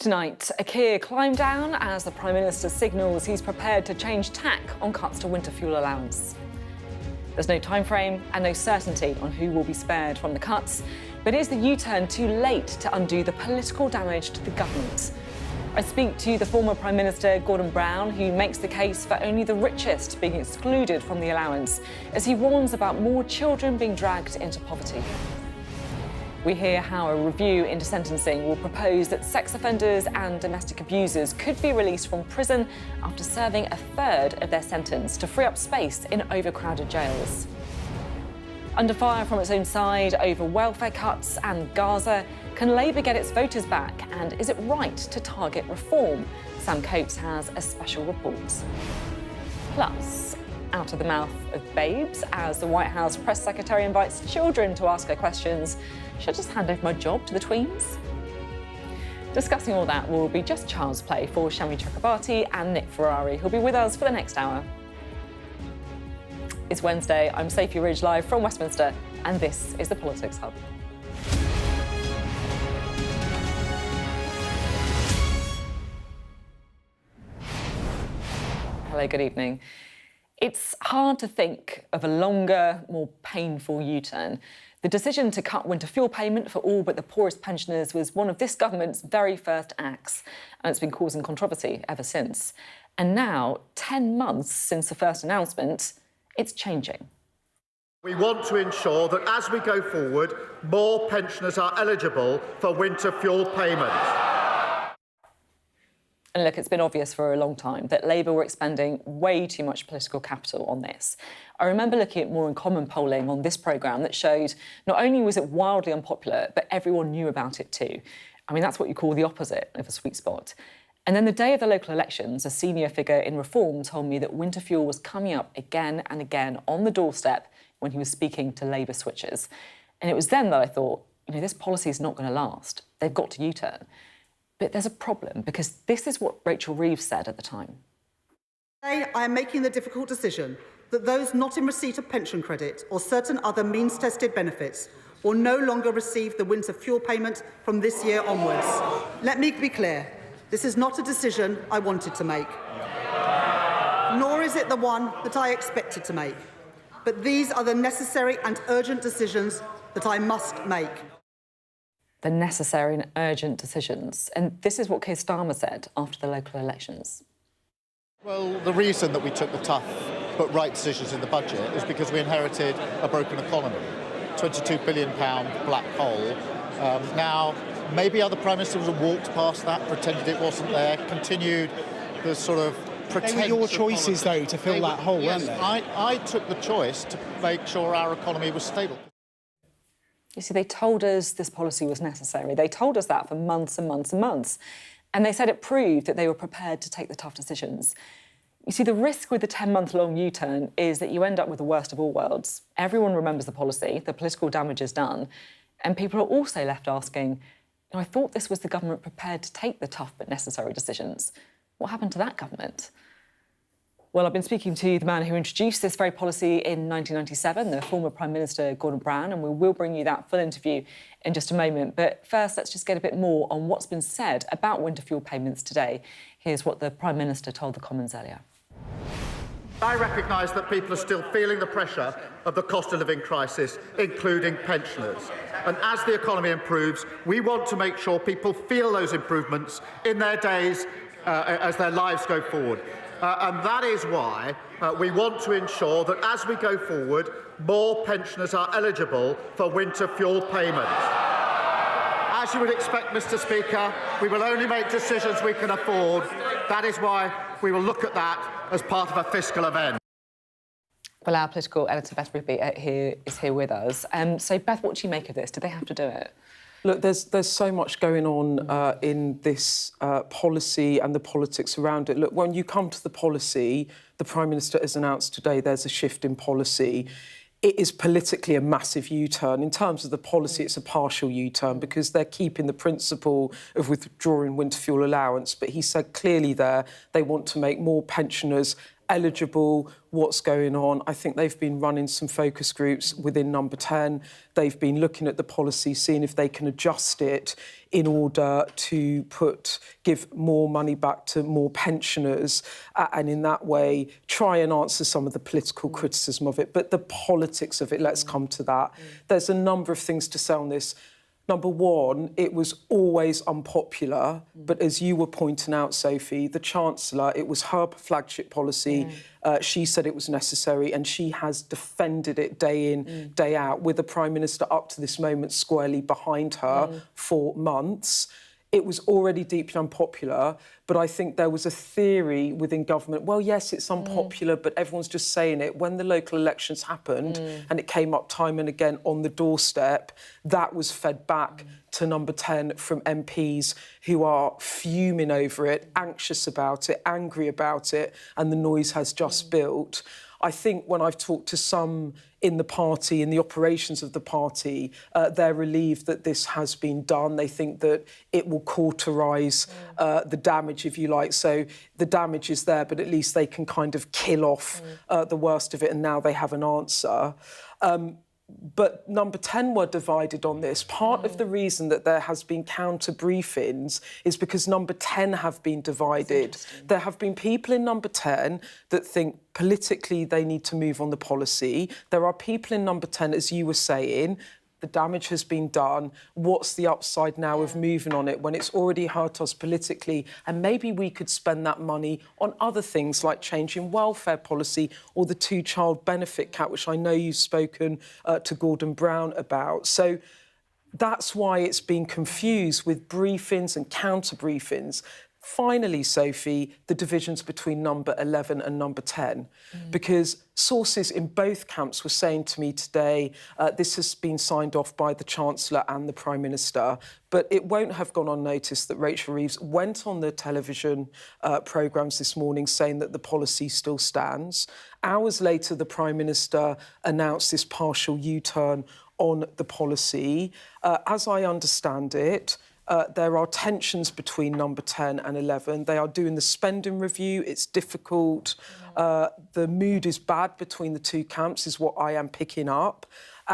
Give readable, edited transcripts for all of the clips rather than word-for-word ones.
Tonight, a Keir climb down as the Prime Minister signals he's prepared to change tack on cuts to winter fuel allowance. There's no time frame and no certainty on who will be spared from the cuts, but is the U-turn too late to undo the political damage to the government? I speak to the former Prime Minister Gordon Brown, who makes the case for only the richest being excluded from the allowance, as he warns about more children being dragged into poverty. We hear how a review into sentencing will propose that sex offenders and domestic abusers could be released from prison after serving a third of their sentence to free up space in overcrowded jails. Under fire from its own side over welfare cuts and Gaza, can Labour get its voters back? And is it right to target reform? Sam Coates has a special report. Plus, out of the mouth of babes, as the White House press secretary invites children to ask her questions. Should I just hand over my job to the tweens? Discussing all that will be just child's play for Sophy Chakrabarti and Nick Ferrari, who'll be with us for the next hour. It's Wednesday, I'm Sophy Ridge live from Westminster, and this is the Politics Hub. Hello, good evening. It's hard to think of a longer, more painful U-turn. The decision to cut winter fuel payment for all but the poorest pensioners was one of this government's very first acts, and it's been causing controversy ever since. And now, 10 months since the first announcement, it's changing. We want to ensure that as we go forward, more pensioners are eligible for winter fuel payment. And look, it's been obvious for a long time that Labour were expending way too much political capital on this. I remember looking at More in Common polling on this programme that showed not only was it wildly unpopular, but everyone knew about it too. I mean, that's what you call the opposite of a sweet spot. And then the day of the local elections, a senior figure in Reform told me that winter fuel was coming up again and again on the doorstep when he was speaking to Labour switchers. And it was then that I thought, you know, this policy is not going to last. They've got to U-turn. But there's a problem, because this is what Rachel Reeves said at the time. Today, I am making the difficult decision that those not in receipt of pension credit or certain other means-tested benefits will no longer receive the winter fuel payment from this year onwards. Let me be clear, this is not a decision I wanted to make, nor is it the one that I expected to make. But these are the necessary and urgent decisions that I must make. The necessary and urgent decisions. And this is what Keir Starmer said after the local elections. Well, the reason that we took the tough but right decisions in the budget is because we inherited a broken economy, £22 billion black hole. Now, maybe other Prime Ministers have walked past that, pretended it wasn't there, continued the sort of pretense. They were your choices, though, to fill that hole, weren't they? I took the choice to make sure our economy was stable. You see, they told us this policy was necessary. They told us that for months and months and months. And they said it proved that they were prepared to take the tough decisions. You see, the risk with the 10-month-long U-turn is that you end up with the worst of all worlds. Everyone remembers the policy, the political damage is done, and people are also left asking, I thought this was the government prepared to take the tough but necessary decisions. What happened to that government? Well, I've been speaking to the man who introduced this very policy in 1997, the former Prime Minister Gordon Brown, and we will bring you that full interview in just a moment. But first, let's just get a bit more on what's been said about winter fuel payments today. Here's what the Prime Minister told the Commons earlier. I recognise that people are still feeling the pressure of the cost of living crisis, including pensioners. And as the economy improves, we want to make sure people feel those improvements in their days as their lives go forward. And that is why we want to ensure that as we go forward, more pensioners are eligible for winter fuel payment. As you would expect, Mr. Speaker, we will only make decisions we can afford. That is why we will look at that as part of a fiscal event. Well, our political editor, Beth Rigby, is here with us. So, Beth, what do you make of this? Did they have to do it? Look, there's so much going on in this policy and the politics around it. Look, when you come to the policy, the Prime Minister has announced today there's a shift in policy. It is politically a massive U-turn. In terms of the policy, it's a partial U-turn because they're keeping the principle of withdrawing winter fuel allowance. But he said clearly there they want to make more pensioners eligible, what's going on. I think they've been running some focus groups within Number 10. They've been looking at the policy, seeing if they can adjust it in order to give more money back to more pensioners and in that way try and answer some of the political criticism of it. But the politics of it, let's come to that. There's a number of things to say on this. Number one, it was always unpopular, but as you were pointing out, Sophie, the Chancellor, it was her flagship policy. She said it was necessary and she has defended it day in, day out, with the Prime Minister up to this moment squarely behind her for months. It was already deeply unpopular, but I think there was a theory within government, well, yes, it's unpopular, but everyone's just saying it. When the local elections happened and it came up time and again on the doorstep, that was fed back to Number 10 from MPs who are fuming over it, anxious about it, angry about it, and the noise has just built. I think when I've talked to some in the party, in the operations of the party, they're relieved that this has been done. They think that it will cauterise the damage, if you like. So the damage is there, but at least they can kind of kill off the worst of it, and now they have an answer. But Number 10 were divided on this. Part of the reason that there has been counter briefings is because Number 10 have been divided. There have been people in Number 10 that think politically they need to move on the policy. There are people in Number 10, as you were saying, the damage has been done. What's the upside now of moving on it when it's already hurt us politically? And maybe we could spend that money on other things like changing welfare policy or the two-child benefit cap, which I know you've spoken to Gordon Brown about. So that's why it's been confused with briefings and counter-briefings. Finally, Sophie, the divisions between Number 11 and Number 10, because sources in both camps were saying to me today, this has been signed off by the Chancellor and the Prime Minister, but it won't have gone unnoticed that Rachel Reeves went on the television programmes this morning saying that the policy still stands. Hours later, the Prime Minister announced this partial U-turn on the policy. As I understand it, there are tensions between Number 10 and 11. They are doing the spending review. It's difficult. The mood is bad between the two camps, is what I am picking up.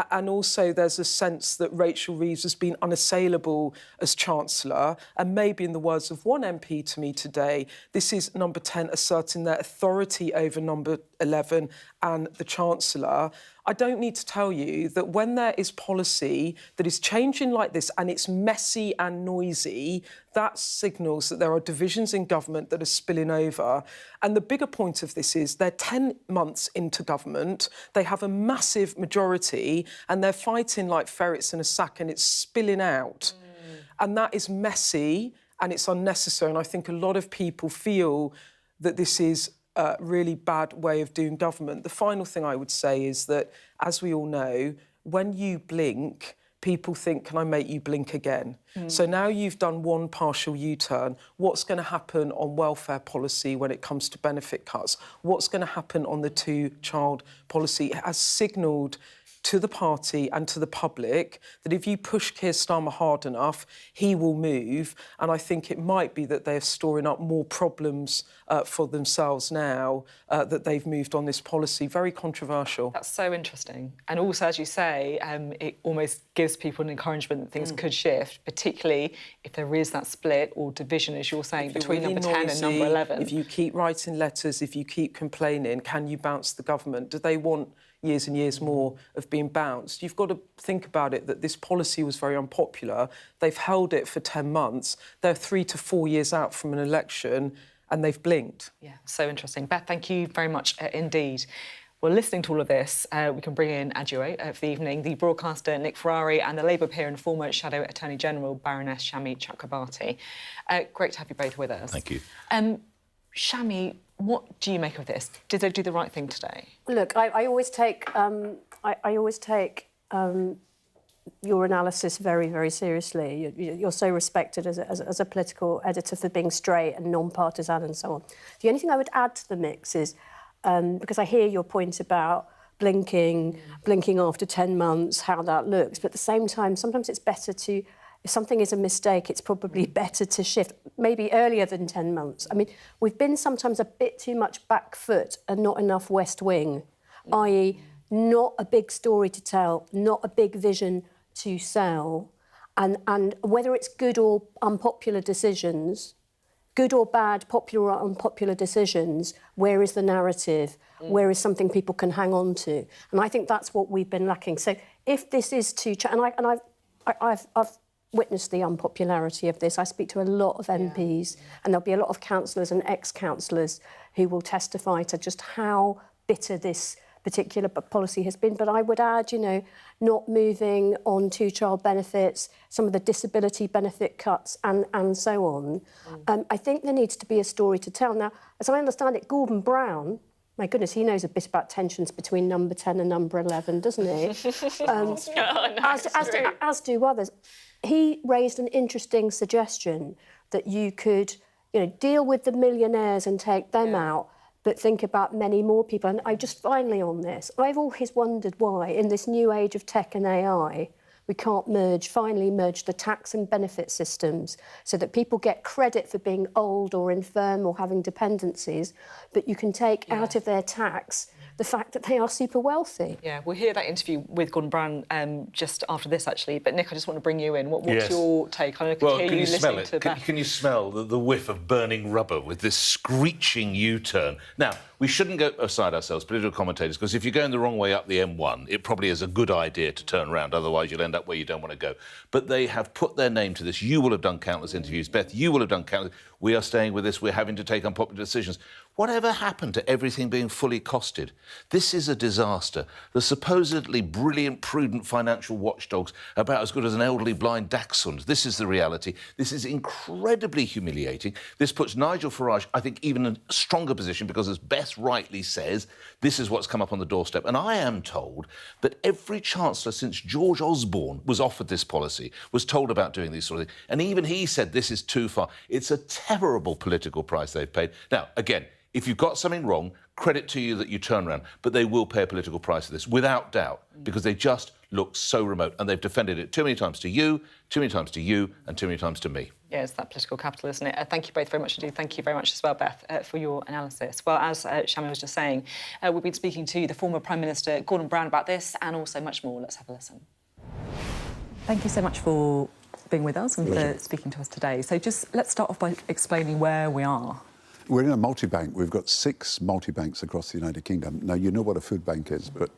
And also there's a sense that Rachel Reeves has been unassailable as Chancellor. And maybe in the words of one MP to me today, this is Number 10 asserting their authority over Number 11 and the Chancellor. I don't need to tell you that when there is policy that is changing like this and it's messy and noisy, that signals that there are divisions in government that are spilling over. And the bigger point of this is they're 10 months into government, they have a massive majority and they're fighting like ferrets in a sack and it's spilling out. And that is messy and it's unnecessary. And I think a lot of people feel that this is a really bad way of doing government. The final thing I would say is that, as we all know, when you blink, people think, can I make you blink again? So now you've done one partial U-turn. What's going to happen on welfare policy when it comes to benefit cuts? What's going to happen on the two-child policy? It has signalled to the party and to the public that if you push Keir Starmer hard enough, he will move. And I think it might be that they're storing up more problems for themselves now that they've moved on this policy. Very controversial. That's so interesting. And also, as you say, it almost gives people an encouragement that things could shift, particularly if there is that split or division, as you're saying, between really Number 10 noisy, and Number 11. If you keep writing letters, if you keep complaining, can you bounce the government? Do they want years and years more of being bounced? You've got to think about it, that this policy was very unpopular. They've held it for 10 months. They're 3 to 4 years out from an election and they've blinked. Yeah, so interesting. Beth, thank you very much indeed. Well, listening to all of this, we can bring in a duo for the evening, the broadcaster Nick Ferrari and the Labour peer and former Shadow Attorney General Baroness Chakrabarti. Great to have you both with us. Thank you. Shami, what do you make of this? Did they do the right thing today? Look, I always take your analysis very, very seriously. You're so respected as a political editor for being straight and non-partisan and so on. The only thing I would add to the mix is, because I hear your point about blinking after 10 months, how that looks, but at the same time, sometimes it's better to, if something is a mistake, it's probably better to shift. maybe earlier than 10 months. I mean, we've been sometimes a bit too much back foot and not enough West Wing, i.e. not a big story to tell, not a big vision to sell, and whether it's good or unpopular decisions, good or bad, popular or unpopular decisions, where is the narrative? Where is something people can hang on to? And I think that's what we've been lacking. So if this is to... I've witnessed the unpopularity of this. I speak to a lot of MPs, and there'll be a lot of councillors and ex-councillors who will testify to just how bitter this particular policy has been. But I would add, you know, not moving on two-child benefits, some of the disability benefit cuts and so on. I think there needs to be a story to tell. Now, as I understand it, Gordon Brown, my goodness, he knows a bit about tensions between number 10 and number 11, doesn't he? As do others. He raised an interesting suggestion that you could, you know, deal with the millionaires and take them out, but think about many more people. And I just finally on this, I've always wondered why, in this new age of tech and AI, we can't finally merge the tax and benefit systems so that people get credit for being old or infirm or having dependencies, but you can take out of their tax the fact that they are super wealthy. Yeah, we'll hear that interview with Gordon Brown just after this, actually. But, Nick, I just want to bring you in. What's your take? I can hear you listening to Beth. Can you smell the whiff of burning rubber with this screeching U-turn? Now, we shouldn't go aside ourselves, political commentators, because if you're going the wrong way up the M1, it probably is a good idea to turn around, otherwise you'll end up where you don't want to go. But they have put their name to this. You will have done countless interviews. Beth, you will have done countless... We are staying with this. We're having to take unpopular decisions. Whatever happened to everything being fully costed? This is a disaster. The supposedly brilliant, prudent financial watchdogs are about as good as an elderly blind dachshund. This is the reality. This is incredibly humiliating. This puts Nigel Farage, I think, even in a stronger position because, as Beth rightly says, this is what's come up on the doorstep. And I am told that every chancellor since George Osborne was offered this policy was told about doing these sort of things. And even he said this is too far. It's a terrible political price they've paid. Now, again, if you've got something wrong, credit to you that you turn around. But they will pay a political price for this, without doubt, because they just look so remote. And they've defended it too many times to you, too many times to you, and too many times to me. Yeah, it's that political capital, isn't it? Thank you both very much indeed. Thank you very much as well, Beth, for your analysis. Well, as Shami was just saying, we've been speaking to the former Prime Minister Gordon Brown about this and also much more. Let's have a listen. Thank you so much for being with us and for speaking to us today. So just let's start off by explaining where we are. We're in a multi-bank. We've got 6 multi-banks across the United Kingdom. Now, you know what a food bank is, but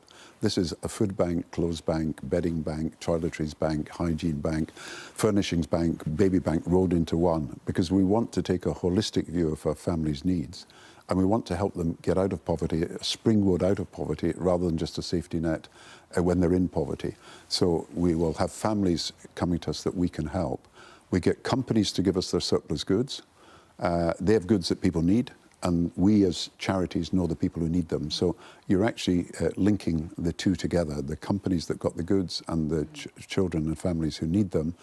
this is a food bank, clothes bank, bedding bank, toiletries bank, hygiene bank, furnishings bank, baby bank rolled into one, because we want to take a holistic view of our families' needs, and we want to help them get out of poverty, a springboard out of poverty, rather than just a safety net when they're in poverty. So we will have families coming to us that we can help. We get companies to give us their surplus goods. They have goods that people need, and we as charities know the people who need them. So you're actually linking the two together, the companies that got the goods and the children and families who need them.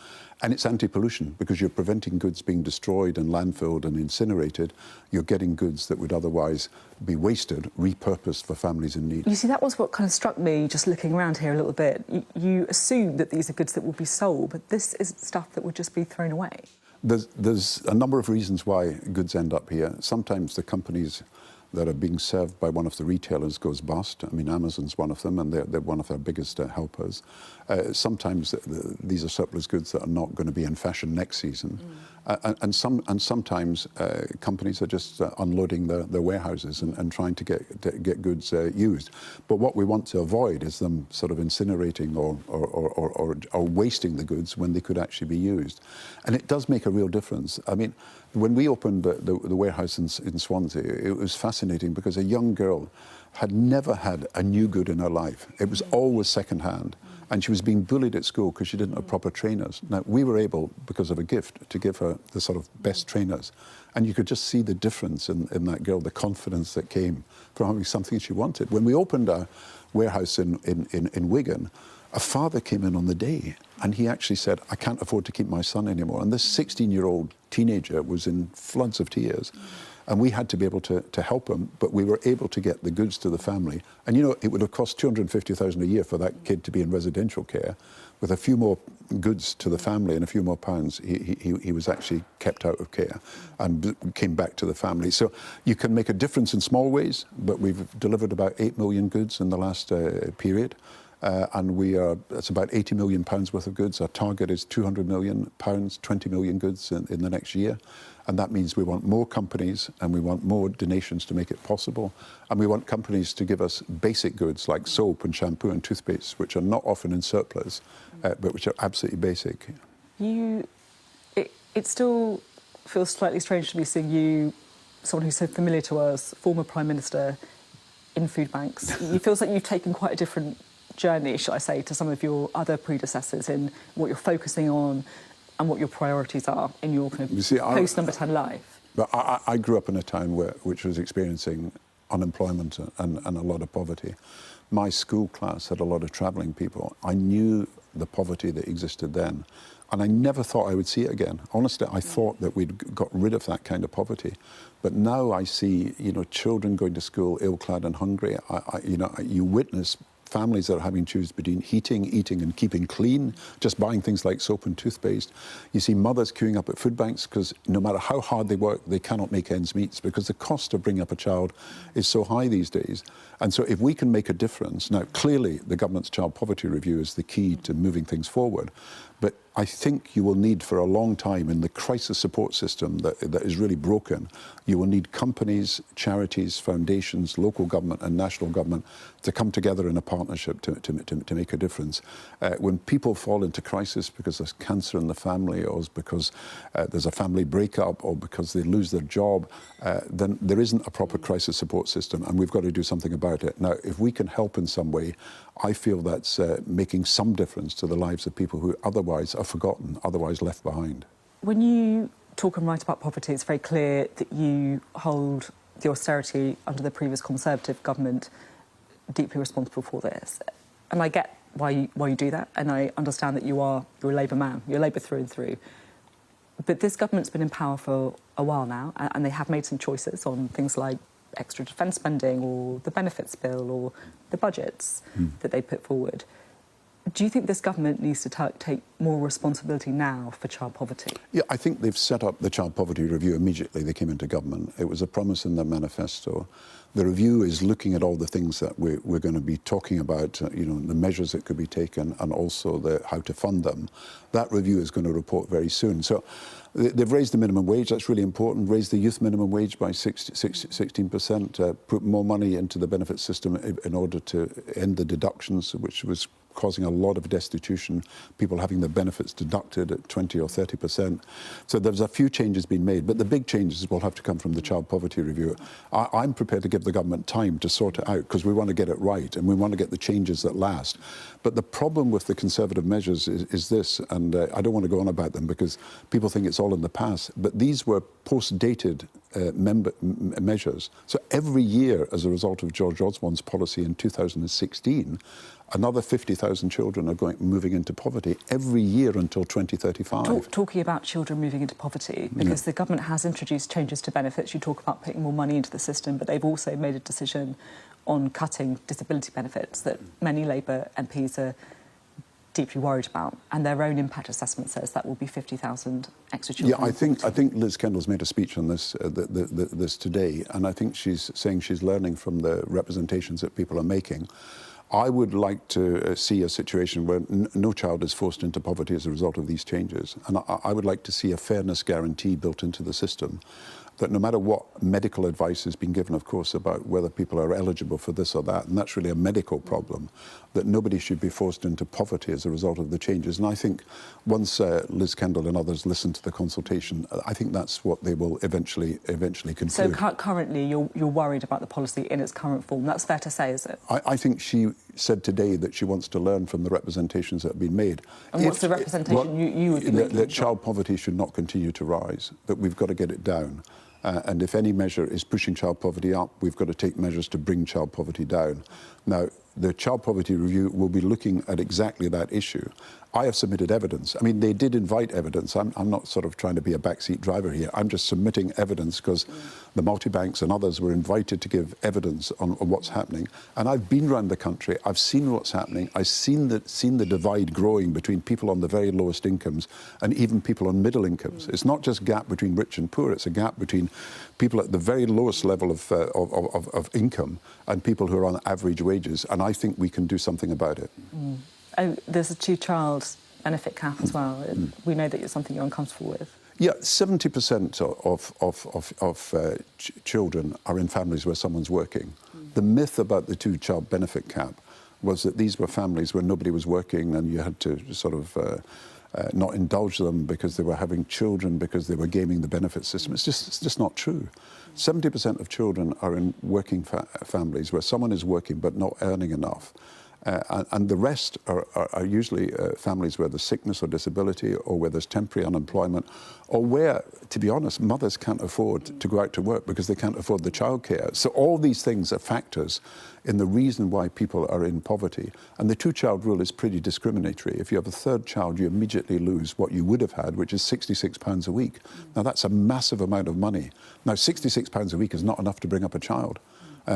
And it's anti-pollution, because you're preventing goods being destroyed and landfilled and incinerated. You're getting goods that would otherwise be wasted, repurposed for families in need. You see, that was what kind of struck me just looking around here a little bit. You assume that these are goods that will be sold, but this is stuff that would just be thrown away. There's a number of reasons why goods end up here. Sometimes the companies that are being served by one of the retailers goes bust. I mean, Amazon's one of them, and they're one of our biggest helpers. Sometimes these are surplus goods that are not going to be in fashion next season. And sometimes companies are just unloading their warehouses and trying to get goods used. But what we want to avoid is them sort of incinerating or wasting the goods when they could actually be used. And it does make a real difference. I mean, when we opened the warehouse in Swansea, it was fascinating because a young girl had never had a new good in her life. It was always second-hand. And she was being bullied at school because she didn't have proper trainers. Now, we were able, because of a gift, to give her the sort of best trainers. And you could just see the difference in that girl, the confidence that came from having something she wanted. When we opened our warehouse in Wigan, A father came in on the day and he actually said, I can't afford to keep my son anymore. And this 16-year-old teenager was in floods of tears. And we had to be able to help him, but we were able to get the goods to the family. And, you know, it would have cost $250,000 a year for that kid to be in residential care. With a few more goods to the family and a few more pounds, he was actually kept out of care and came back to the family. So you can make a difference in small ways, but we've delivered about 8 million goods in the last period. And it's about £80 million worth of goods. Our target is £200 million, 20 million goods in the next year. And that means we want more companies and we want more donations to make it possible. And we want companies to give us basic goods like soap and shampoo and toothpaste, which are not often in surplus, but which are absolutely basic. It still feels slightly strange to me seeing you, someone who's so familiar to us, former Prime Minister, in food banks. It feels like you've taken quite a different journey, shall I say, to some of your other predecessors in what you're focusing on and what your priorities are in your kind of post-Number 10 life. But I grew up in a town which was experiencing unemployment and a lot of poverty. My school class had a lot of travelling people. I knew the poverty that existed then, and I never thought I would see it again. Honestly, I thought that we'd got rid of that kind of poverty. But now I see, you know, children going to school ill-clad and hungry. You witness families that are having to choose between eating and keeping clean, just buying things like soap and toothpaste. You see mothers queuing up at food banks because no matter how hard they work, they cannot make ends meet because the cost of bringing up a child is so high these days. And so if we can make a difference, now clearly the government's child poverty review is the key to moving things forward, but I think you will need for a long time in the crisis support system that is really broken, you will need companies, charities, foundations, local government and national government to come together in a partnership to make a difference. When people fall into crisis because there's cancer in the family or because there's a family breakup or because they lose their job, then there isn't a proper crisis support system and we've got to do something about it. Now, if we can help in some way, I feel that's making some difference to the lives of people who otherwise are forgotten, otherwise left behind. When you talk and write about poverty, it's very clear that you hold the austerity under the previous Conservative government deeply responsible for this. And I get why you do that, and I understand that you're a Labour man, you're Labour through and through. But this government's been in power for a while now, and they have made some choices on things like extra defence spending or the benefits bill or the budgets that they put forward. Do you think this government needs to take more responsibility now for child poverty? Yeah, I think they've set up the child poverty review immediately they came into government. It was a promise in their manifesto. The review is looking at all the things that we're going to be talking about, the measures that could be taken and also how to fund them. That review is going to report very soon. So they've raised the minimum wage, that's really important, raised the youth minimum wage by 16%, put more money into the benefit system in order to end the deductions, which was causing a lot of destitution, people having their benefits deducted at 20 or 30%. So there's a few changes being made, but the big changes will have to come from the child poverty review. I'm prepared to give the government time to sort it out because we want to get it right and we want to get the changes that last. But the problem with the Conservative measures is this, and I don't want to go on about them because people think it's all in the past, but these were post-dated measures. So every year, as a result of George Osborne's policy in 2016, another 50,000 children are moving into poverty every year until 2035. Talking about children moving into poverty, because the government has introduced changes to benefits. You talk about putting more money into the system, but they've also made a decision on cutting disability benefits that many Labour MPs are deeply worried about, and their own impact assessment says that will be 50,000 extra children. Yeah, I think Liz Kendall's made a speech on this this today, and I think she's saying she's learning from the representations that people are making. I would like to see a situation where no child is forced into poverty as a result of these changes, and I would like to see a fairness guarantee built into the system, that no matter what medical advice has been given, of course, about whether people are eligible for this or that, and that's really a medical problem, that nobody should be forced into poverty as a result of the changes. And I think once Liz Kendall and others listen to the consultation, I think that's what they will eventually conclude. So currently you're worried about the policy in its current form. That's fair to say, is it? I think she said today that she wants to learn from the representations that have been made. And what's the representation you would be making? That child poverty should not continue to rise, that we've got to get it down. And if any measure is pushing child poverty up, we've got to take measures to bring child poverty down. Now, the Child Poverty Review will be looking at exactly that issue. I have submitted evidence. I mean, they did invite evidence. I'm not sort of trying to be a backseat driver here. I'm just submitting evidence because the multi-banks and others were invited to give evidence on what's happening. And I've been around the country. I've seen what's happening. I've seen the divide growing between people on the very lowest incomes and even people on middle incomes. It's not just a gap between rich and poor. It's a gap between people at the very lowest level of income and people who are on average wages. And I think we can do something about it. Oh, there's a two-child benefit cap as well. We know that it's something you're uncomfortable with. Yeah, 70% of children are in families where someone's working. The myth about the two-child benefit cap was that these were families where nobody was working and you had to sort of not indulge them because they were having children, because they were gaming the benefit system. It's just not true. 70% of children are in working families where someone is working but not earning enough. And the rest are usually families where there's sickness or disability or where there's temporary unemployment or where, to be honest, mothers can't afford to go out to work because they can't afford the childcare. So all these things are factors in the reason why people are in poverty. And the two-child rule is pretty discriminatory. If you have a third child, you immediately lose what you would have had, which is £66 a week. Now, that's a massive amount of money. Now, £66 a week is not enough to bring up a child.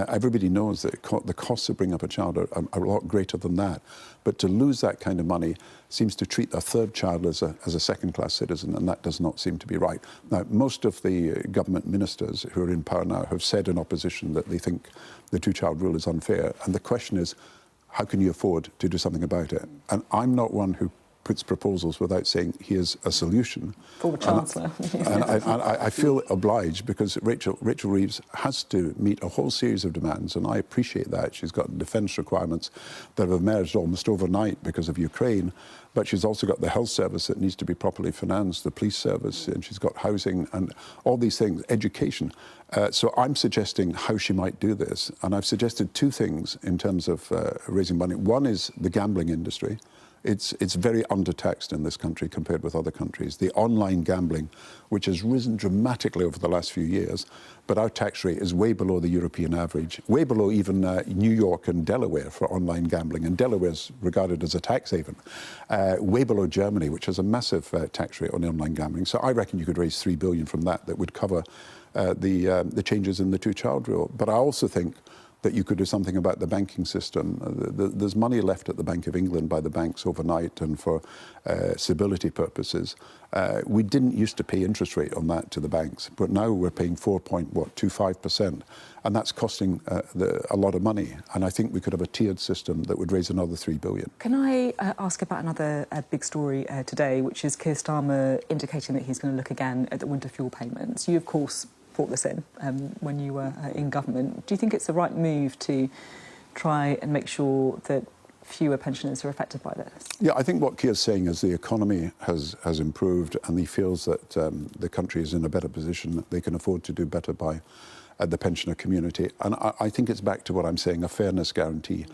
Everybody knows that the costs of bringing up a child are a lot greater than that. But to lose that kind of money seems to treat a third child as a second-class citizen, and that does not seem to be right. Now, most of the government ministers who are in power now have said in opposition that they think the two-child rule is unfair. And the question is, how can you afford to do something about it? And I'm not one who puts proposals without saying, here's a solution. Former Chancellor. And I feel obliged because Rachel Reeves has to meet a whole series of demands, and I appreciate that. She's got defence requirements that have emerged almost overnight because of Ukraine, but she's also got the health service that needs to be properly financed, the police service, and she's got housing and all these things, education. So I'm suggesting how she might do this, and I've suggested two things in terms of raising money. One is the gambling industry. It's very undertaxed in this country compared with other countries. The online gambling, which has risen dramatically over the last few years, but our tax rate is way below the European average, way below even New York and Delaware for online gambling, and Delaware is regarded as a tax haven, way below Germany, which has a massive tax rate on online gambling. So I reckon you could raise $3 billion from that would cover the changes in the two-child rule. But I also think that you could do something about the banking system. There's money left at the Bank of England by the banks overnight and for stability purposes. We didn't used to pay interest rate on that to the banks, but now we're paying 4.25%, and that's costing a lot of money. And I think we could have a tiered system that would raise another $3 billion. Can I ask about another big story today, which is Keir Starmer indicating that he's going to look again at the winter fuel payments. You, of course, brought this in when you were in government. Do you think it's the right move to try and make sure that fewer pensioners are affected by this? Yeah, I think what Keir's saying is the economy has improved and he feels that the country is in a better position. They can afford to do better by the pensioner community. And I think it's back to what I'm saying, a fairness guarantee.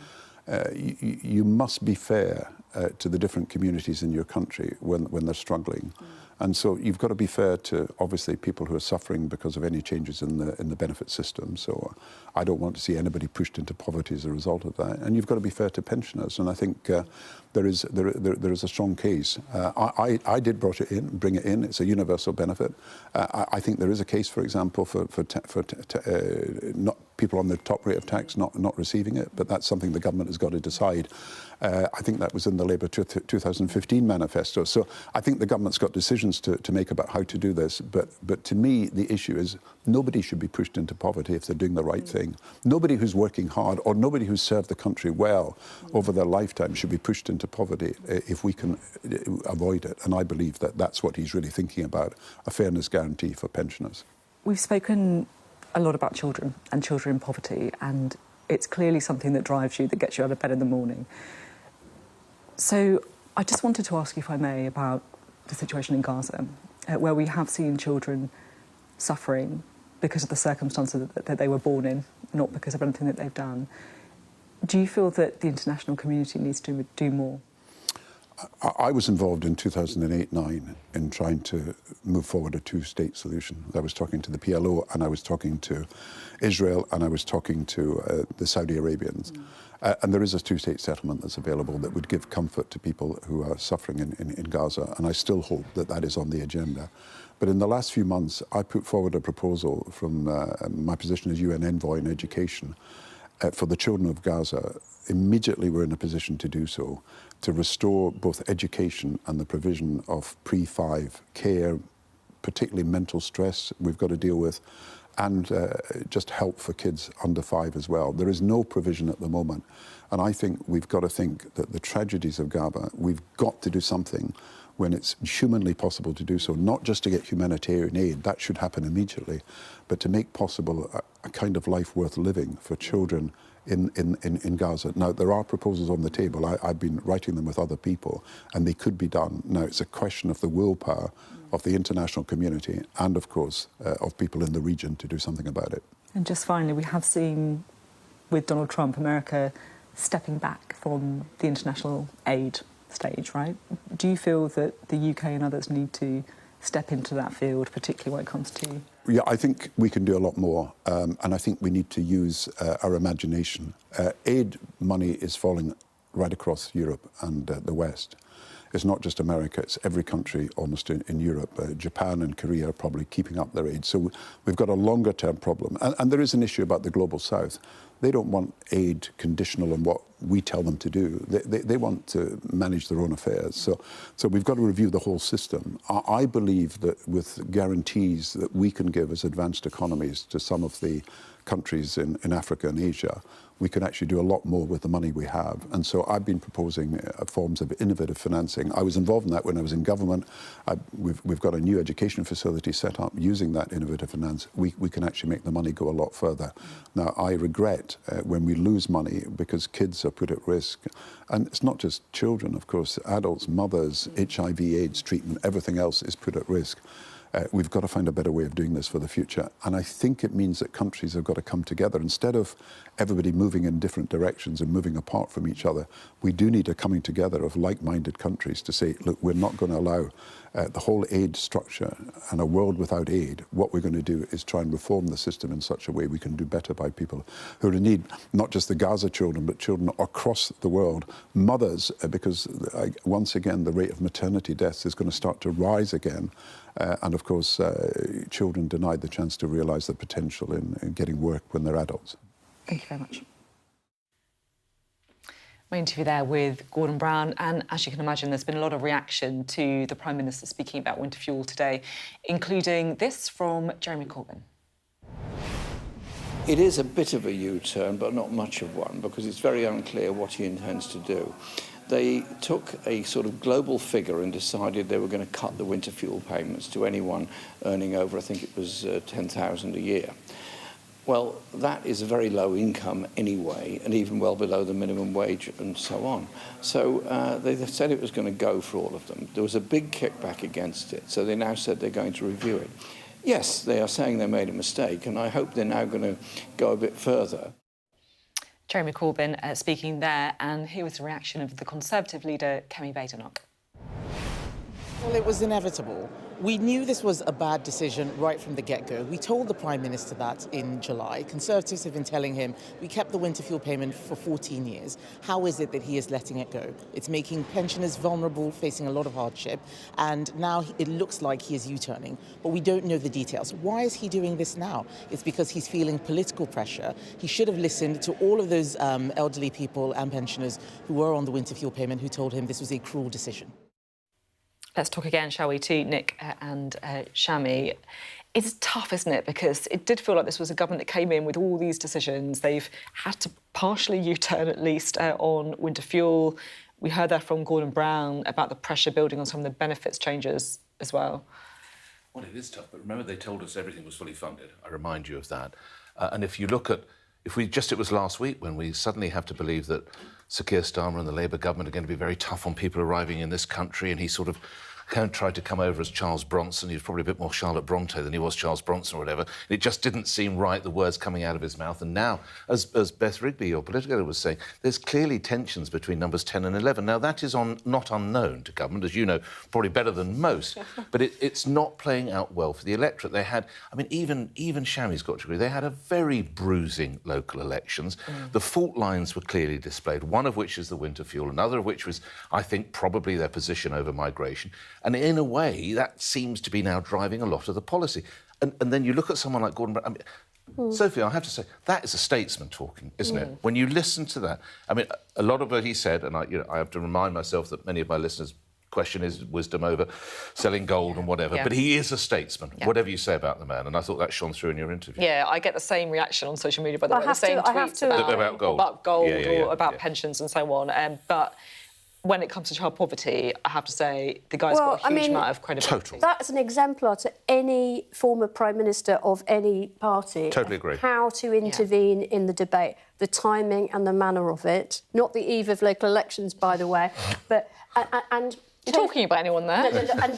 You must be fair to the different communities in your country when they're struggling. And so you've got to be fair to, obviously, people who are suffering because of any changes in the benefit system. So I don't want to see anybody pushed into poverty as a result of that. And you've got to be fair to pensioners. And I think there is a strong case. I did bring it in. It's a universal benefit. I think there is a case, for example, for not people on the top rate of tax not receiving it. But that's something the government has got to decide. I think that was in the Labour 2015 manifesto. So I think the government's got decisions to make about how to do this. But to me, the issue is nobody should be pushed into poverty if they're doing the right thing. Nobody who's working hard or nobody who's served the country well over their lifetime should be pushed into poverty if we can avoid it. And I believe that that's what he's really thinking about, a fairness guarantee for pensioners. We've spoken a lot about children and children in poverty, and it's clearly something that drives you, that gets you out of bed in the morning. So I just wanted to ask you, if I may, about the situation in Gaza, where we have seen children suffering because of the circumstances that they were born in, not because of anything that they've done. Do you feel that the international community needs to do more? I was involved in 2008-9 in trying to move forward a two-state solution. I was talking to the PLO, and I was talking to Israel, and I was talking to the Saudi Arabians. And there is a two-state settlement that's available that would give comfort to people who are suffering in Gaza, and I still hope that that is on the agenda. But in the last few months, I put forward a proposal from my position as UN envoy in education for the children of Gaza. Immediately we're in a position to do so, to restore both education and the provision of pre-5 care, particularly mental stress we've got to deal with, and just help for kids under 5 as well. There is no provision at the moment, and I think we've got to think that the tragedies of Gaza, we've got to do something when it's humanly possible to do so, not just to get humanitarian aid, that should happen immediately, but to make possible a kind of life worth living for children in Gaza. Now, there are proposals on the table. I've been writing them with other people, and they could be done. Now, it's a question of the willpower of the international community and, of course, of people in the region to do something about it. And just finally, we have seen with Donald Trump, America stepping back from the international aid stage, right? Do you feel that the UK and others need to step into that field, particularly when it comes to... Yeah, I think we can do a lot more, and I think we need to use our imagination. Aid money is falling right across Europe and the West. It's not just America, it's every country almost in Europe. Japan and Korea are probably keeping up their aid. So we've got a longer-term problem. And there is an issue about the Global South. They don't want aid conditional on what we tell them to do. They want to manage their own affairs. So we've got to review the whole system. I believe that with guarantees that we can give as advanced economies to some of the countries in Africa and Asia, we can actually do a lot more with the money we have. And so I've been proposing forms of innovative financing. I was involved in that when I was in government. We've got a new education facility set up using that innovative finance. We can actually make the money go a lot further. Now, I regret when we lose money because kids are put at risk. And it's not just children, of course, adults, mothers, HIV/AIDS treatment, everything else is put at risk. We've got to find a better way of doing this for the future. And I think it means that countries have got to come together. Instead of everybody moving in different directions and moving apart from each other, we do need a coming together of like-minded countries to say, look, we're not going to allow the whole aid structure and a world without aid. What we're going to do is try and reform the system in such a way we can do better by people who are in need, not just the Gaza children, but children across the world. Mothers, because once again, the rate of maternity deaths is going to start to rise again. And of course, children denied the chance to realise the potential in getting work when they're adults. Thank you very much. My interview there with Gordon Brown, and as you can imagine, there's been a lot of reaction to the Prime Minister speaking about winter fuel today, including this from Jeremy Corbyn. It is a bit of a U-turn, but not much of one, because it's very unclear what he intends to do. They took a sort of global figure and decided they were going to cut the winter fuel payments to anyone earning over, I think it was $10,000 a year. Well, that is a very low income anyway, and even well below the minimum wage and so on. So they said it was going to go for all of them. There was a big kickback against it, so they now said they're going to review it. Yes, they are saying they made a mistake, and I hope they're now going to go a bit further. Jeremy Corbyn speaking there, and here was the reaction of the Conservative leader, Kemi Badenoch. Well, it was inevitable. We knew this was a bad decision right from the get-go. We told the Prime Minister that in July. Conservatives have been telling him, we kept the winter fuel payment for 14 years. How is it that he is letting it go? It's making pensioners vulnerable, facing a lot of hardship, and now it looks like he is U-turning, but we don't know the details. Why is he doing this now? It's because he's feeling political pressure. He should have listened to all of those elderly people and pensioners who were on the winter fuel payment who told him this was a cruel decision. Let's talk again, shall we, to Nick and Shami. It's tough, isn't it? Because it did feel like this was a government that came in with all these decisions. They've had to partially U-turn, at least, on winter fuel. We heard that from Gordon Brown about the pressure building on some of the benefits changes as well. Well, it is tough, but remember they told us everything was fully funded. I remind you of that. And if you look at... it was last week when we suddenly have to believe that Sir Keir Starmer and the Labour government are going to be very tough on people arriving in this country, and he sort of tried to come over as Charles Bronson. He was probably a bit more Charlotte Bronte than he was Charles Bronson or whatever. It just didn't seem right, the words coming out of his mouth. And now, as Beth Rigby, your political editor, was saying, there's clearly tensions between numbers 10 and 11. Now, that is not unknown to government, as you know, probably better than most, but it's not playing out well for the electorate. They had, I mean, even Shami's got to agree, they had a very bruising local elections. The fault lines were clearly displayed, one of which is the winter fuel, another of which was, I think, probably their position over migration. And in a way, that seems to be now driving a lot of the policy. And then you look at someone like Gordon Brown. I mean, Sophie, I have to say, that is a statesman talking, isn't it? When you listen to that, I mean, a lot of what he said, and I have to remind myself that many of my listeners question his wisdom over selling gold and whatever, but he is a statesman, whatever you say about the man, and I thought that shone through in your interview. Yeah, I get the same reaction on social media, by the way, the same tweets about gold, or about pensions and so on, but when it comes to child poverty, I have to say the guy's got a huge amount of credibility. Total. That's an exemplar to any former Prime Minister of any party. Totally agree. How to intervene in the debate, the timing and the manner of it. Not the eve of local elections, by the way, but... and You're talking about anyone there? No, and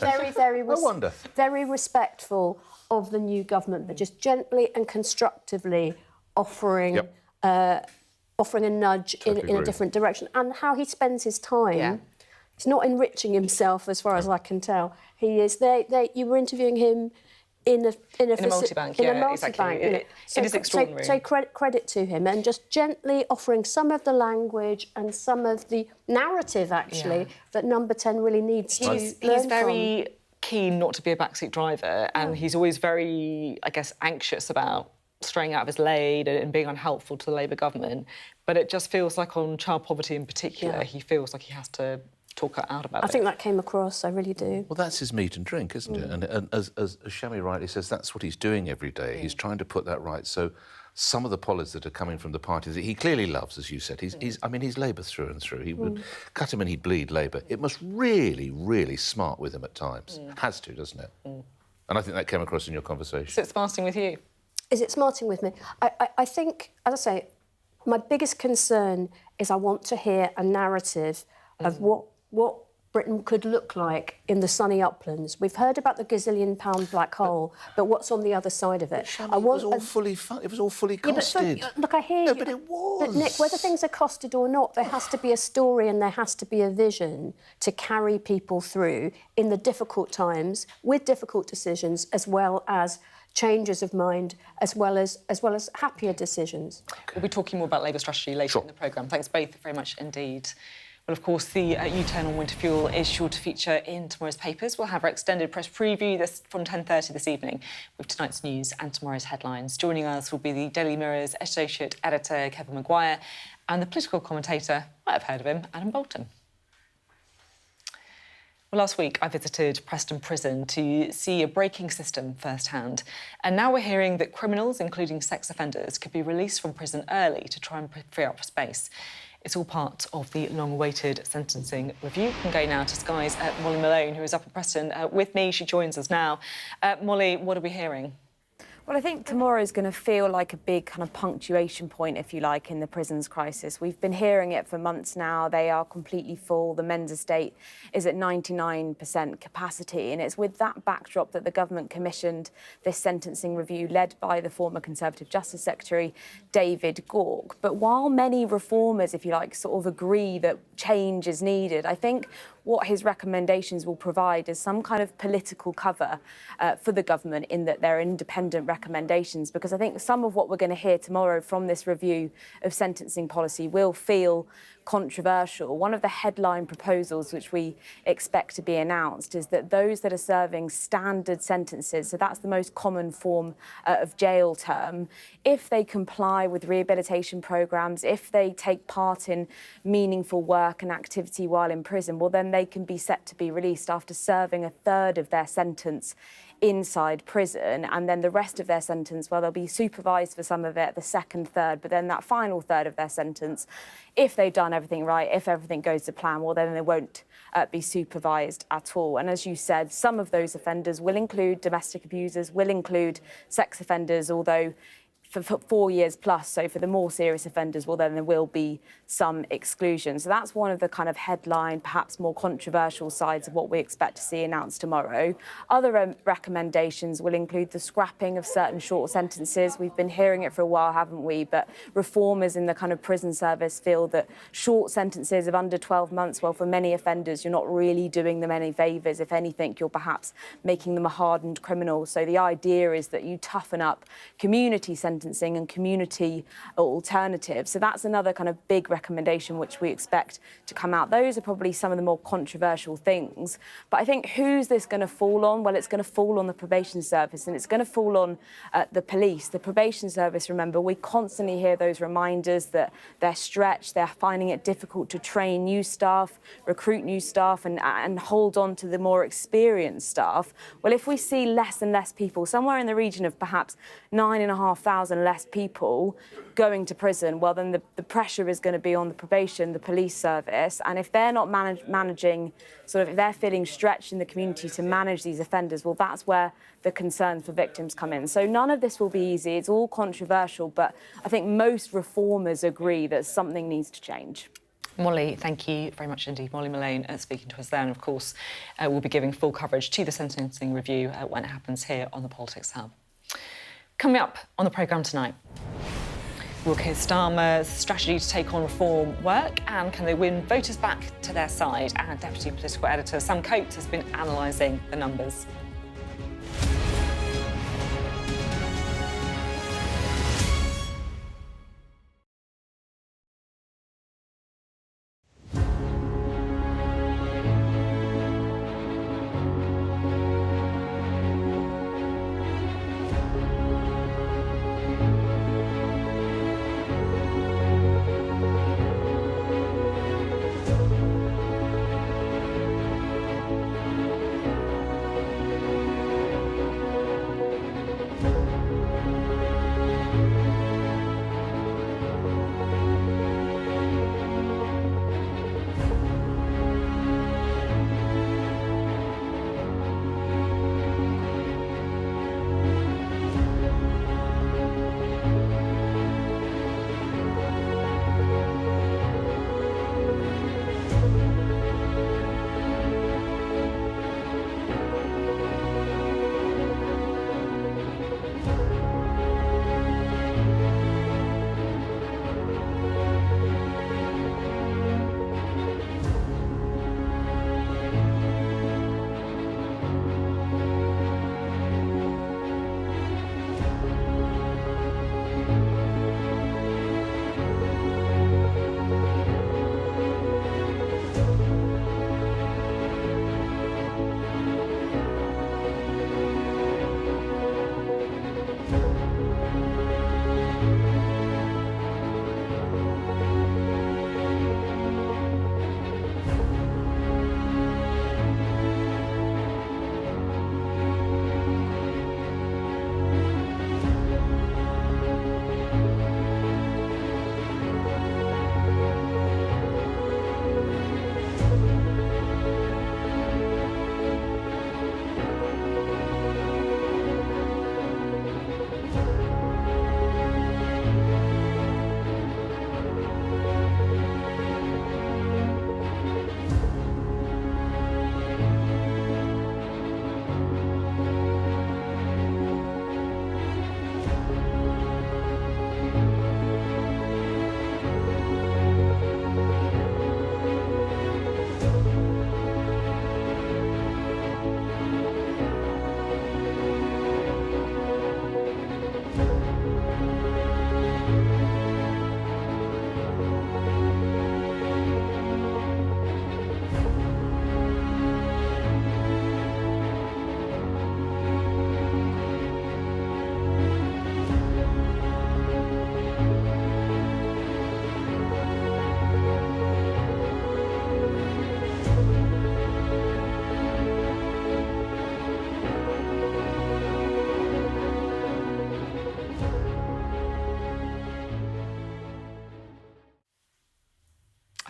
very respectful of the new government, but just gently and constructively offering offering a nudge in a different direction. And how he spends his time, he's not enriching himself, as far as I can tell. He is. You were interviewing him in a multi-bank, exactly. It is extraordinary. So credit to him, and just gently offering some of the language and some of the narrative, actually, that Number 10 really needs to learn He's very keen not to be a backseat driver, and he's always very, I guess, anxious about straying out of his lane and being unhelpful to the Labour government. But it just feels like on child poverty in particular, he feels like he has to talk out about it. I think that came across, I really do. Well, that's his meat and drink, isn't it? And as Shami rightly says, that's what he's doing every day. He's trying to put that right. So some of the policies that are coming from the party that he clearly loves, as you said, he's Labour through and through. He would cut him and he'd bleed Labour. It must really, really smart with him at times. Has to, doesn't it? And I think that came across in your conversation. So it's smarting with you? Is it smarting with me? I think, as I say, my biggest concern is I want to hear a narrative of what Britain could look like in the sunny uplands. We've heard about the gazillion-pound black hole, but what's on the other side of it? It was all fully costed. But look, I hear you. No, but it was. But Nick, whether things are costed or not, there has to be a story and there has to be a vision to carry people through in the difficult times, with difficult decisions, as well as changes of mind, as well as happier decisions. We'll be talking more about Labour strategy later in the programme. Thanks both very much indeed. Well, of course, the U-turn on winter fuel is sure to feature in tomorrow's papers. We'll have our extended press preview from 10:30 this evening with tonight's news and tomorrow's headlines. Joining us will be the Daily Mirror's associate editor, Kevin Maguire, and the political commentator, might have heard of him, Adam Bolton. Well, last week I visited Preston Prison to see a breaking system firsthand. And now we're hearing that criminals, including sex offenders, could be released from prison early to try and free up space. It's all part of the long-awaited sentencing review. We can go now to Sky's Molly Malone, who is up at Preston with me. She joins us now. Molly, what are we hearing? Well, I think tomorrow is going to feel like a big kind of punctuation point, if you like, in the prisons crisis. We've been hearing it for months now. They are completely full. The men's estate is at 99% capacity. And it's with that backdrop that the government commissioned this sentencing review led by the former Conservative Justice Secretary, David Gauke. But while many reformers, if you like, sort of agree that change is needed, I think what his recommendations will provide is some kind of political cover for the government in that they're independent recommendations, because I think some of what we're going to hear tomorrow from this review of sentencing policy will feel controversial. One of the headline proposals which we expect to be announced is that those that are serving standard sentences, so that's the most common form of jail term, if they comply with rehabilitation programmes, if they take part in meaningful work and activity while in prison, well, then they can be set to be released after serving a third of their sentence inside prison, and then the rest of their sentence, well, they'll be supervised for some of it, the second third, but then that final third of their sentence, if they've done everything right, if everything goes to plan, well, then they won't be supervised at all. And as you said, some of those offenders will include domestic abusers, will include sex offenders, although for 4 years plus. So for the more serious offenders, well, then there will be some exclusions. So that's one of the kind of headline, perhaps more controversial sides of what we expect to see announced tomorrow. Other recommendations will include the scrapping of certain short sentences. We've been hearing it for a while, haven't we? But reformers in the kind of prison service feel that short sentences of under 12 months, well, for many offenders, you're not really doing them any favours. If anything, you're perhaps making them a hardened criminal. So the idea is that you toughen up community sentencing and community alternatives. So that's another kind of big recommendation which we expect to come out. Those are probably some of the more controversial things. But I think who's this going to fall on? Well, it's going to fall on the probation service, and it's going to fall on the police. The probation service, remember, we constantly hear those reminders that they're stretched, they're finding it difficult to train new staff, recruit new staff, and hold on to the more experienced staff. Well, if we see less and less people, somewhere in the region of perhaps 9,500 less people going to prison, well, then the pressure is going to be on the probation, the police service. And if they're not managing, sort of, if they're feeling stretched in the community to manage these offenders, well, that's where the concerns for victims come in. So none of this will be easy. It's all controversial, but I think most reformers agree that something needs to change. Molly, thank you very much indeed. Molly Mullane speaking to us there. And of course, we'll be giving full coverage to the sentencing review when it happens here on the Politics Hub. Coming up on the programme tonight, will Keir Starmer's strategy to take on reform work, and can they win voters back to their side? And Deputy Political Editor Sam Coates has been analysing the numbers.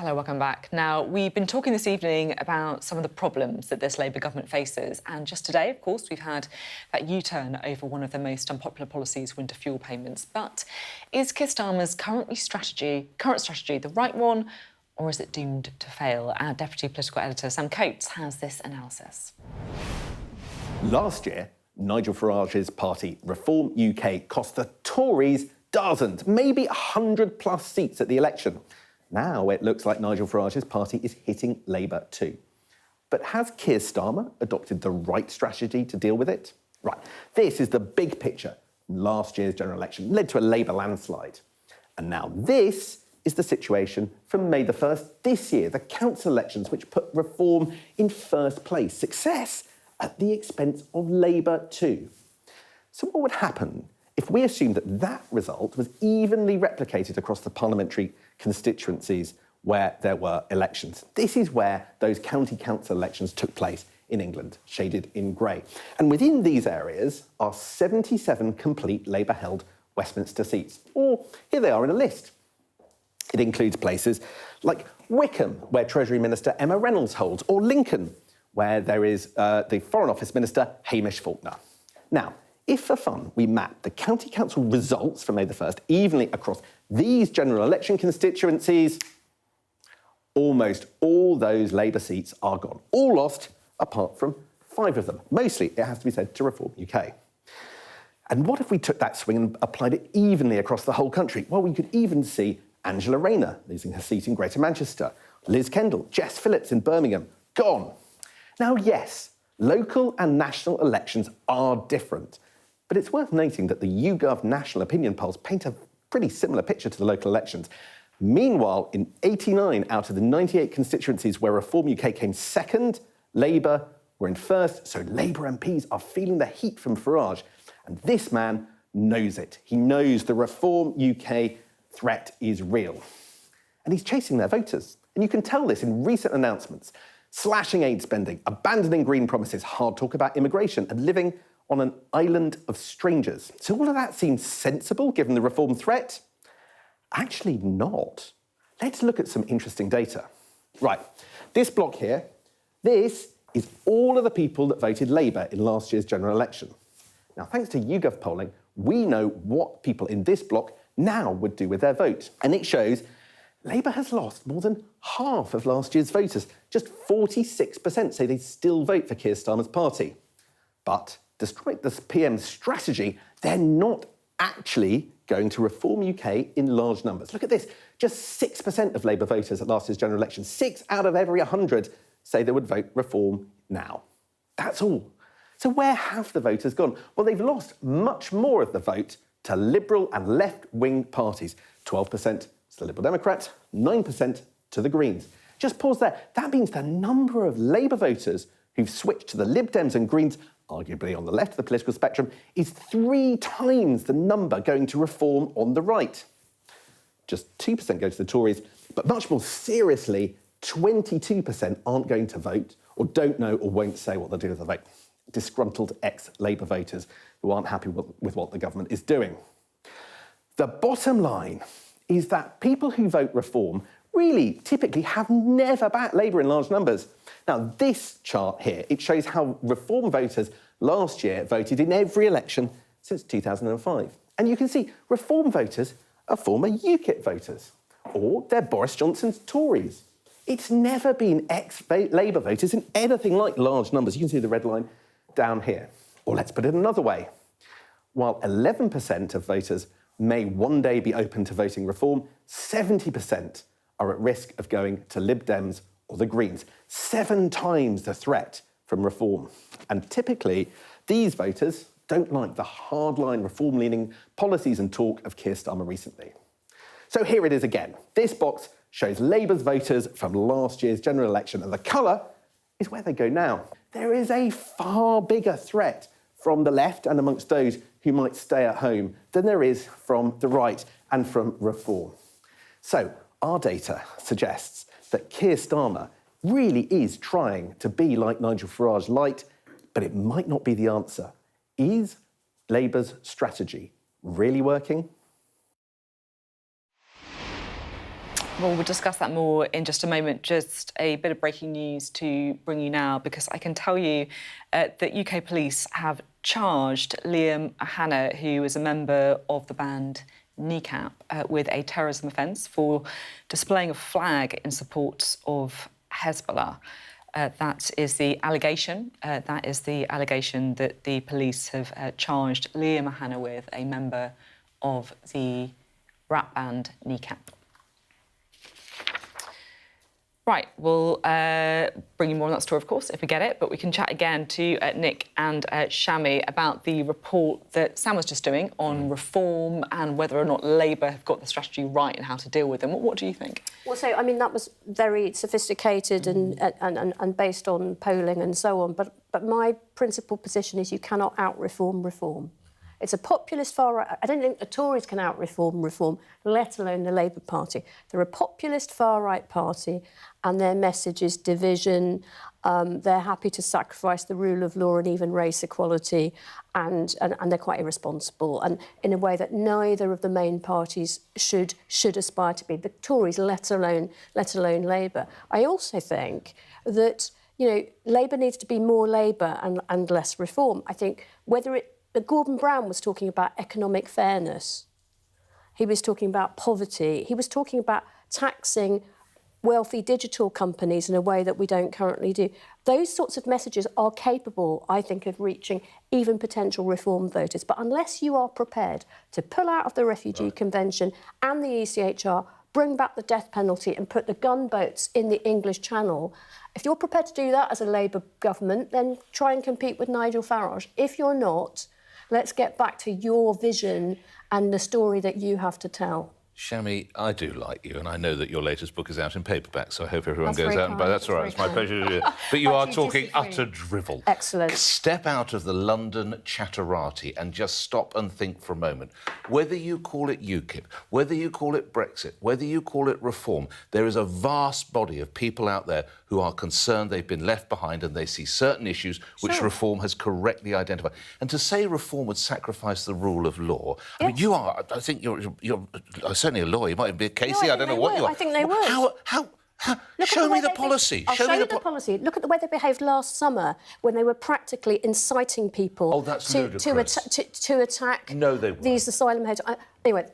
Hello, welcome back. Now, we've been talking this evening about some of the problems that this Labour government faces, and just today, of course, we've had that U-turn over one of the most unpopular policies, winter fuel payments. But is Keir Starmer's current strategy the right one, or is it doomed to fail? Our Deputy Political Editor, Sam Coates, has this analysis. Last year, Nigel Farage's party, Reform UK, cost the Tories dozens, maybe 100+ seats at the election. Now it looks like Nigel Farage's party is hitting Labour too. But has Keir Starmer adopted the right strategy to deal with it? Right, this is the big picture. Last year's general election led to a Labour landslide. And now this is the situation from May the 1st this year, the council elections which put Reform in first place. Success at the expense of Labour too. So what would happen if we assumed that that result was evenly replicated across the parliamentary constituencies where there were elections? This is where those county council elections took place in England, shaded in grey. And within these areas are 77 complete Labour-held Westminster seats. Or here they are in a list. It includes places like Wickham, where Treasury Minister Emma Reynolds holds, or Lincoln, where there is the Foreign Office Minister Hamish Faulkner. Now, if for fun we map the county council results for May the 1st evenly across these general election constituencies, almost all those Labour seats are gone. All lost, apart from 5 of them. Mostly, it has to be said, to Reform UK. And what if we took that swing and applied it evenly across the whole country? Well, we could even see Angela Rayner losing her seat in Greater Manchester, Liz Kendall, Jess Phillips in Birmingham, gone. Now, yes, local and national elections are different, but it's worth noting that the YouGov national opinion polls paint a pretty similar picture to the local elections. Meanwhile, in 89 out of the 98 constituencies where Reform UK came second, Labour were in first, so Labour MPs are feeling the heat from Farage. And this man knows it. He knows the Reform UK threat is real. And he's chasing their voters. And you can tell this in recent announcements. Slashing aid spending, abandoning green promises, hard talk about immigration, and living on an island of strangers. So all of that seems sensible given the Reform threat? Actually not. Let's look at some interesting data. Right, this block here, this is all of the people that voted Labour in last year's general election. Now, thanks to YouGov polling, we know what people in this block now would do with their vote. And it shows Labour has lost more than half of last year's voters. Just 46% say they still vote for Keir Starmer's party. But despite the PM's strategy, they're not actually going to Reform UK in large numbers. Look at this. Just 6% of Labour voters at last year's general election, 6 out of every 100, say they would vote Reform now. That's all. So where have the voters gone? Well, they've lost much more of the vote to Liberal and left-wing parties. 12% to the Liberal Democrats, 9% to the Greens. Just pause there. That means the number of Labour voters who've switched to the Lib Dems and Greens, arguably on the left of the political spectrum, is 3 times the number going to Reform on the right. Just 2% go to the Tories, but much more seriously, 22% aren't going to vote or don't know or won't say what they'll do with the vote. Disgruntled ex-Labour voters who aren't happy with what the government is doing. The bottom line is that people who vote Reform really typically have never backed Labour in large numbers. Now, this chart here, it shows how Reform voters last year voted in every election since 2005. And you can see Reform voters are former UKIP voters, or they're Boris Johnson's Tories. It's never been ex-Labour voters in anything like large numbers. You can see the red line down here. Or let's put it another way. While 11% of voters may one day be open to voting Reform, 70% are at risk of going to Lib Dems or the Greens. 7 times the threat from Reform. And typically, these voters don't like the hardline Reform-leaning policies and talk of Keir Starmer recently. So here it is again. This box shows Labour's voters from last year's general election, and the colour is where they go now. There is a far bigger threat from the left and amongst those who might stay at home than there is from the right and from Reform. So our data suggests that Keir Starmer really is trying to be like Nigel Farage light, but it might not be the answer. Is Labour's strategy really working? Well, we'll discuss that more in just a moment. Just a bit of breaking news to bring you now, because I can tell you that UK police have charged Liam Hanna, who is a member of the band Kneecap, with a terrorism offence for displaying a flag in support of Hezbollah. That is the allegation. That is the allegation that the police have charged Liam Hanna with, a member of the rap band Kneecap. Right, we'll bring you more on that story, of course, if we get it, but we can chat again to Nick and Shami about the report that Sam was just doing on reform and whether or not Labour have got the strategy right and how to deal with them. What do you think? Well, so, I mean, that was very sophisticated and based on polling and so on, but my principal position is you cannot out-reform reform. It's a populist far-right... I don't think the Tories can out-reform, let alone the Labour Party. They're a populist far-right party and their message is division. They're happy to sacrifice the rule of law and even race equality, and they're quite irresponsible, and in a way that neither of the main parties should aspire to be. The Tories, let alone Labour. I also think that, you know, Labour needs to be more Labour and less reform. I think Gordon Brown was talking about economic fairness. He was talking about poverty. He was talking about taxing wealthy digital companies in a way that we don't currently do. Those sorts of messages are capable, I think, of reaching even potential reform voters. But unless you are prepared to pull out of the Refugee Convention and the ECHR, bring back the death penalty and put the gunboats in the English Channel, if you're prepared to do that as a Labour government, then try and compete with Nigel Farage. If you're not, let's get back to your vision and the story that you have to tell. Shami, I do like you, and I know that your latest book is out in paperback, so I hope everyone goes out and buys it. That's all right, it's my pleasure to do it. But you are talking utter drivel. Excellent. Step out of the London Chakrabarti and just stop and think for a moment. Whether you call it UKIP, whether you call it Brexit, whether you call it reform, there is a vast body of people out there who are concerned they've been left behind and they see certain issues which reform has correctly identified. And to say reform would sacrifice the rule of law, I mean, you are, I think you're certainly a lawyer, you might even be a Casey, I don't know what you are. I think they would. How show me the policy. I'll show you the policy. Look at the way they behaved last summer when they were practically inciting people to attack these asylum heads. Anyway,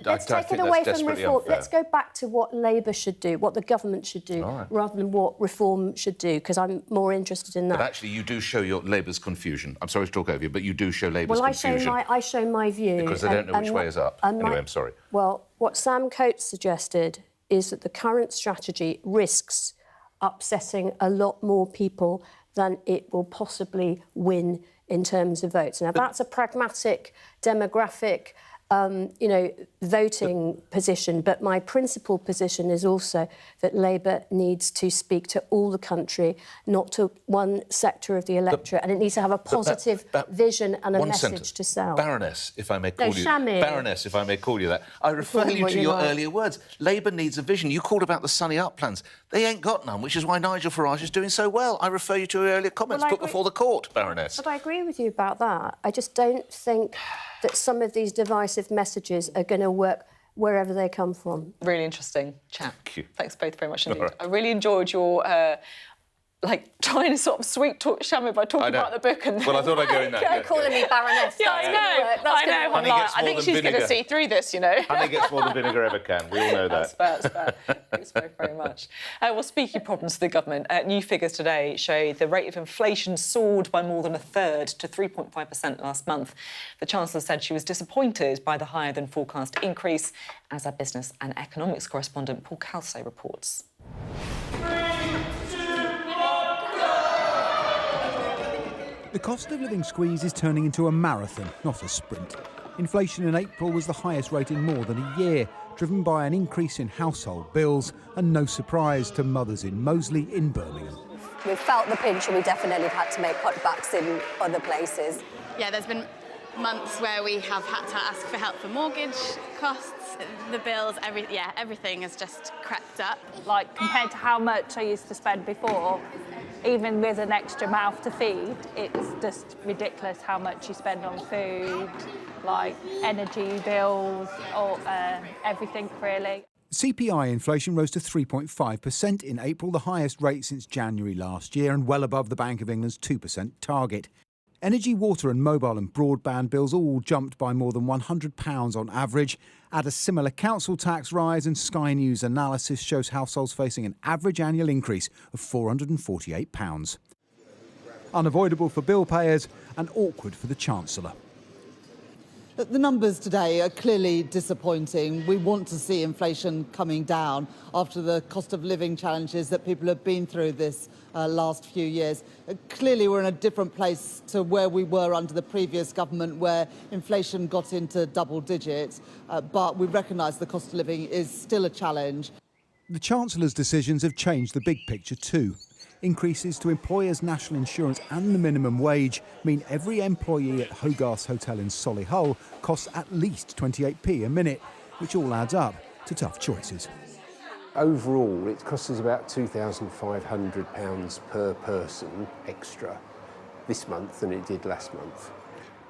let's take it away from reform. Let's go back to what Labour should do, what the government should do, rather than what reform should do, because I'm more interested in that. But actually, you do show your Labour's confusion. I'm sorry to talk over you, but you do show Labour's confusion. Well, I show my view. Because they don't know which way is up. Anyway, I'm sorry. Well, what Sam Coates suggested is that the current strategy risks upsetting a lot more people than it will possibly win in terms of votes. Now, that's a pragmatic, demographic, voting position, but my principal position is also that Labour needs to speak to all the country, not to one sector of the electorate, and it needs to have a positive vision and a message to sell. Baroness, if I may call you... Shami. Baroness, if I may call you that. I refer you to your earlier words. Labour needs a vision. You called about the Sunny Up plans. They ain't got none, which is why Nigel Farage is doing so well. I refer you to your earlier comments put before the court, Baroness. But I agree with you about that. I just don't think that some of these divisive messages are going to work wherever they come from. Really interesting chat. Thank you. Thanks both very much indeed. Right. I really enjoyed your trying to sort of sweet talk Shami by talking about the book. And well, I thought I'd go in that. Calling me Baroness. Yeah, I know. I think she's going to see through this, you know. Honey gets more than vinegar ever can. We all know that. That's fair. Thanks very much. Well, speaking of problems for the government, new figures today show the rate of inflation soared by more than a third to 3.5% last month. The Chancellor said she was disappointed by the higher than forecast increase, as our business and economics correspondent Paul Calso reports. The cost of living squeeze is turning into a marathon, not a sprint. Inflation in April was the highest rate in more than a year, driven by an increase in household bills, and no surprise to mothers in Moseley in Birmingham. We've felt the pinch and we definitely have had to make cutbacks in other places. Yeah, there's been months where we have had to ask for help for mortgage costs, the bills, everything has just crept up. Like, compared to how much I used to spend before, even with an extra mouth to feed, it's just ridiculous how much you spend on food, like energy bills, or everything really. CPI inflation rose to 3.5% in April, the highest rate since January last year and well above the Bank of England's 2% target. Energy, water and mobile and broadband bills all jumped by more than £100 on average. Add a similar council tax rise and Sky News analysis shows households facing an average annual increase of £448. Unavoidable for bill payers and awkward for the Chancellor. The numbers today are clearly disappointing. We want to see inflation coming down after the cost of living challenges that people have been through this last few years. Clearly, we're in a different place to where we were under the previous government, where inflation got into double digits. But we recognise the cost of living is still a challenge. The Chancellor's decisions have changed the big picture too. Increases to employers' national insurance and the minimum wage mean every employee at Hogarth's Hotel in Solihull costs at least 28p a minute, which all adds up to tough choices. Overall, it costs us about £2,500 per person extra this month than it did last month.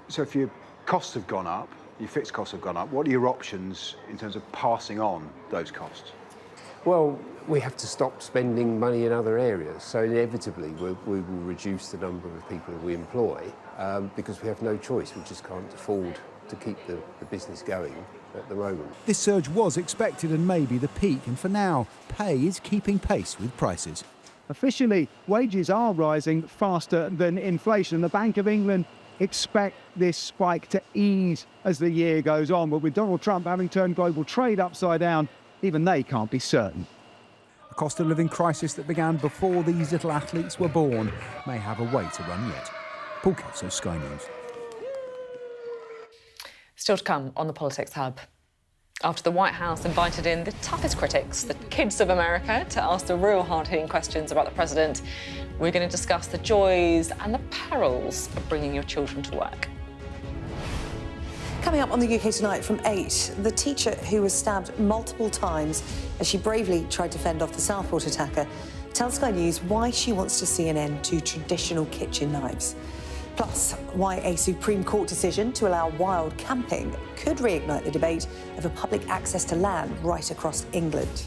So if your costs have gone up, your fixed costs have gone up, what are your options in terms of passing on those costs? Well, we have to stop spending money in other areas, so inevitably we will reduce the number of people that we employ because we have no choice. We just can't afford to keep the business going at the moment. This surge was expected and may be the peak, and for now, pay is keeping pace with prices. Officially, wages are rising faster than inflation. The Bank of England expect this spike to ease as the year goes on, but with Donald Trump having turned global trade upside down, even they can't be certain. A cost of living crisis that began before these little athletes were born may have a way to run yet. Paul Kelso, Sky News. Still to come on the Politics Hub. After the White House invited in the toughest critics, the kids of America, to ask the real hard-hitting questions about the president, we're going to discuss the joys and the perils of bringing your children to work. Coming up on the UK Tonight from 8, the teacher who was stabbed multiple times as she bravely tried to fend off the Southport attacker tells Sky News why she wants to see an end to traditional kitchen knives. Plus, why a Supreme Court decision to allow wild camping could reignite the debate over public access to land right across England.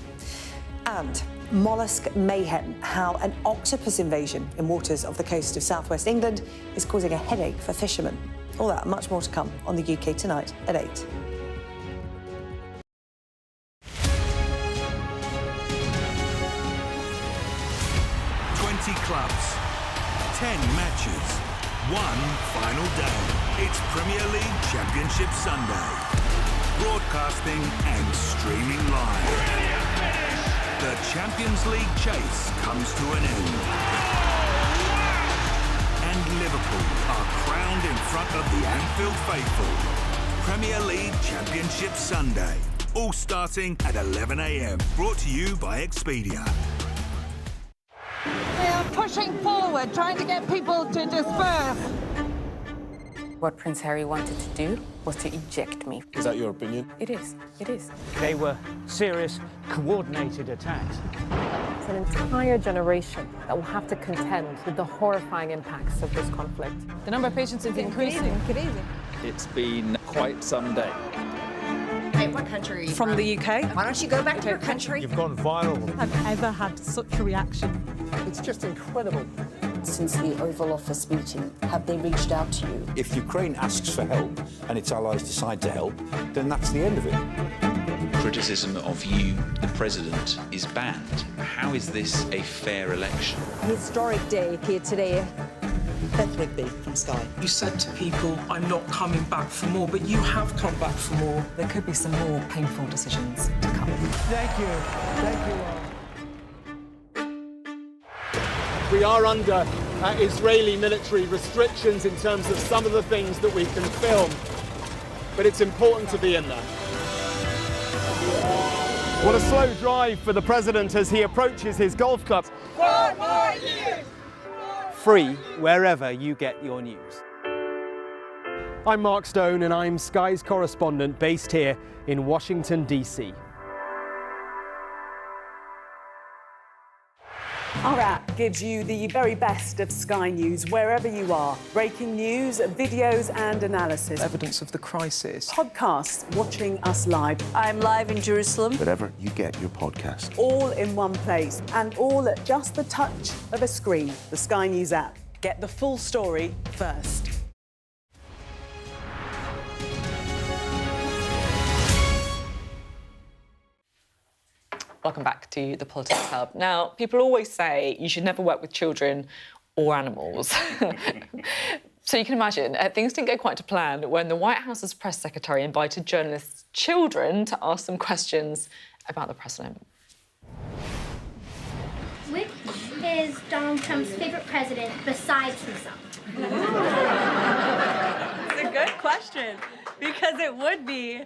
And mollusk mayhem, how an octopus invasion in waters off the coast of southwest England is causing a headache for fishermen. All that and much more to come on the UK Tonight at 8. 20 clubs, 10 matches, one final day. It's Premier League Championship Sunday. Broadcasting and streaming live. The Champions League chase comes to an end. And Liverpool are crowned in front of the Anfield faithful. Premier League Championship Sunday. All starting at 11 a.m. Brought to you by Expedia. They are pushing forward, trying to get people to disperse. What Prince Harry wanted to do was to eject me. Is that your opinion? It is. It is. They were serious, coordinated attacks. It's an entire generation that will have to contend with the horrifying impacts of this conflict. The number of patients is increasing. It's been quite some day. Hey, what country are you From the UK. Why don't you go back to your country? You've gone viral. I've ever had such a reaction. It's just incredible. Since the Oval Office meeting, have they reached out to you? If Ukraine asks for help and its allies decide to help, then that's the end of it. Criticism of you, the president, is banned. How is this a fair election? Historic day here today. Beth Rigby from Sky. You said to people, I'm not coming back for more, but you have come back for more. There could be some more painful decisions to come. Thank you. Thank you all. We are under Israeli military restrictions in terms of some of the things that we can film, but it's important to be in there. What a slow drive for the president as he approaches his golf club. 4 more years! Free wherever you get your news. I'm Mark Stone and I'm Sky's correspondent based here in Washington, D.C. Our app gives you the very best of Sky News wherever you are. Breaking news, videos and analysis. Evidence of the crisis. Podcasts watching us live. I'm live in Jerusalem. Wherever you get your podcast. All in one place and all at just the touch of a screen. The Sky News app. Get the full story first. Welcome back to the Politics Hub. Now, people always say you should never work with children or animals. So you can imagine, things didn't go quite to plan when the White House's press secretary invited journalists' children to ask them questions about the president. Which is Donald Trump's favourite president besides himself? It's a good question, because it would be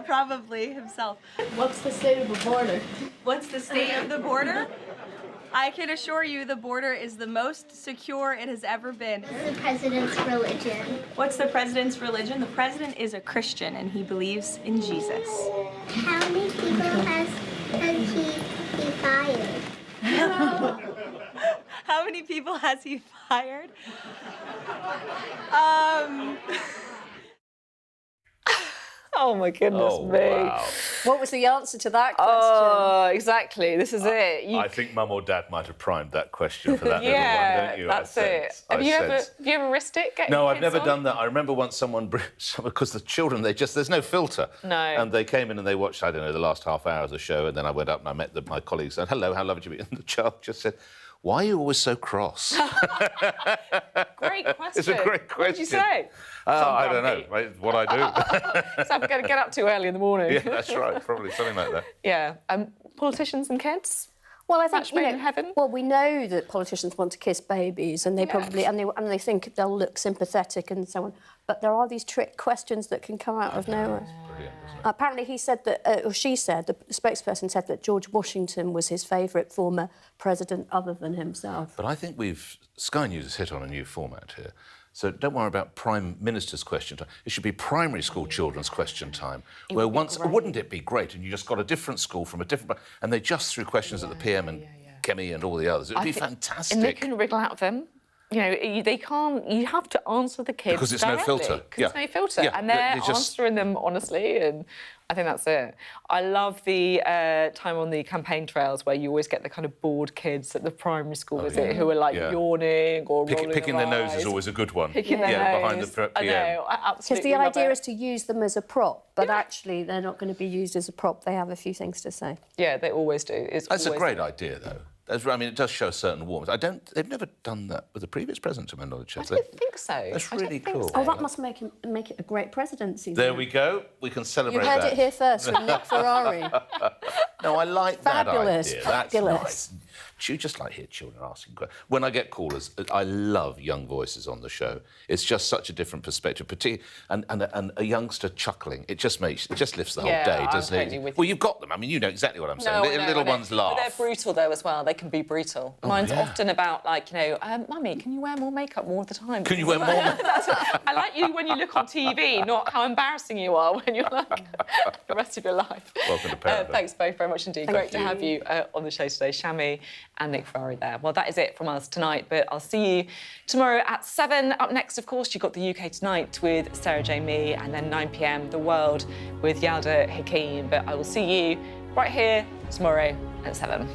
probably himself. What's the state of the border? What's the state of the border? I can assure you the border is the most secure it has ever been. What's the president's religion? What's the president's religion? The president is a Christian and he believes in Jesus. How many people has he fired? How many people has he fired? Oh my goodness me. Wow. What was the answer to that question? Oh, exactly. This is it. I think Mum or Dad might have primed that question for that little one, don't you? That's it. Have you ever risked it? No, I've never done that. I remember once someone, because the children, there's no filter. No. And they came in and they watched, I don't know, the last half hour of the show, and then I went up and I met my colleagues and said, hello, how lovely to meet you. And the child just said, why are you always so cross? Great question. It's a great question. What did you say? I don't know. It's what I do. So I'm going to get up too early in the morning. Yeah, that's right. Probably something like that. Yeah. Politicians and kids? Well, I think made in heaven. Well, we know that politicians want to kiss babies, and they probably and they think they'll look sympathetic and so on. But there are these trick questions that can come out of nowhere. Apparently, he said that, or she said, the spokesperson said that George Washington was his favourite former president, other than himself. But I think Sky News has hit on a new format here. So don't worry about Prime Minister's question time. It should be primary school children's question time, where wouldn't it be great? And you just got a different school from a different, and they just threw questions at the PM and Kemi and all the others. It would be fantastic. And they can wriggle out of them. You know, they can't. You have to answer the kids because it's directly, no filter. Because it's no filter, and they're answering them honestly. And I think that's it. I love the time on the campaign trails where you always get the kind of bored kids at the primary school visit who are like yawning or picking their nose is always a good one. Picking their nose. Behind the PM. I know, I absolutely. Because the idea is to use them as a prop, but actually they're not going to be used as a prop. They have a few things to say. Yeah, they always do. That's a great idea, though. I mean, it does show a certain warmth. They've never done that with the previous president, to my knowledge. I don't think so. That's really cool. Oh, that must make it a great presidency. There we go. We can celebrate that. You heard it here first from Nick Ferrari. No, I like that idea. Fabulous. That's nice. You just like hear children asking questions. When I get callers, I love young voices on the show. It's just such a different perspective, particularly and a youngster chuckling. It just lifts the whole day, doesn't it? Well, you've got them. I mean, you know exactly what I'm saying. Little ones laugh. But they're brutal though as well. They can be brutal. Mine's often about like, Mummy, can you wear more makeup more of the time? Can you wear more? I like you when you look on TV, not how embarrassing you are when you're like the rest of your life. Welcome to Paradise. Thanks both very much indeed. Great to have you on the show today, Shami and Nick Ferrari there. Well, that is it from us tonight, but I'll see you tomorrow at 7. Up next, of course, you've got the UK Tonight with Sarah J. Mee, and then 9 p.m, The World with Yalda Hakeem. But I will see you right here tomorrow at 7.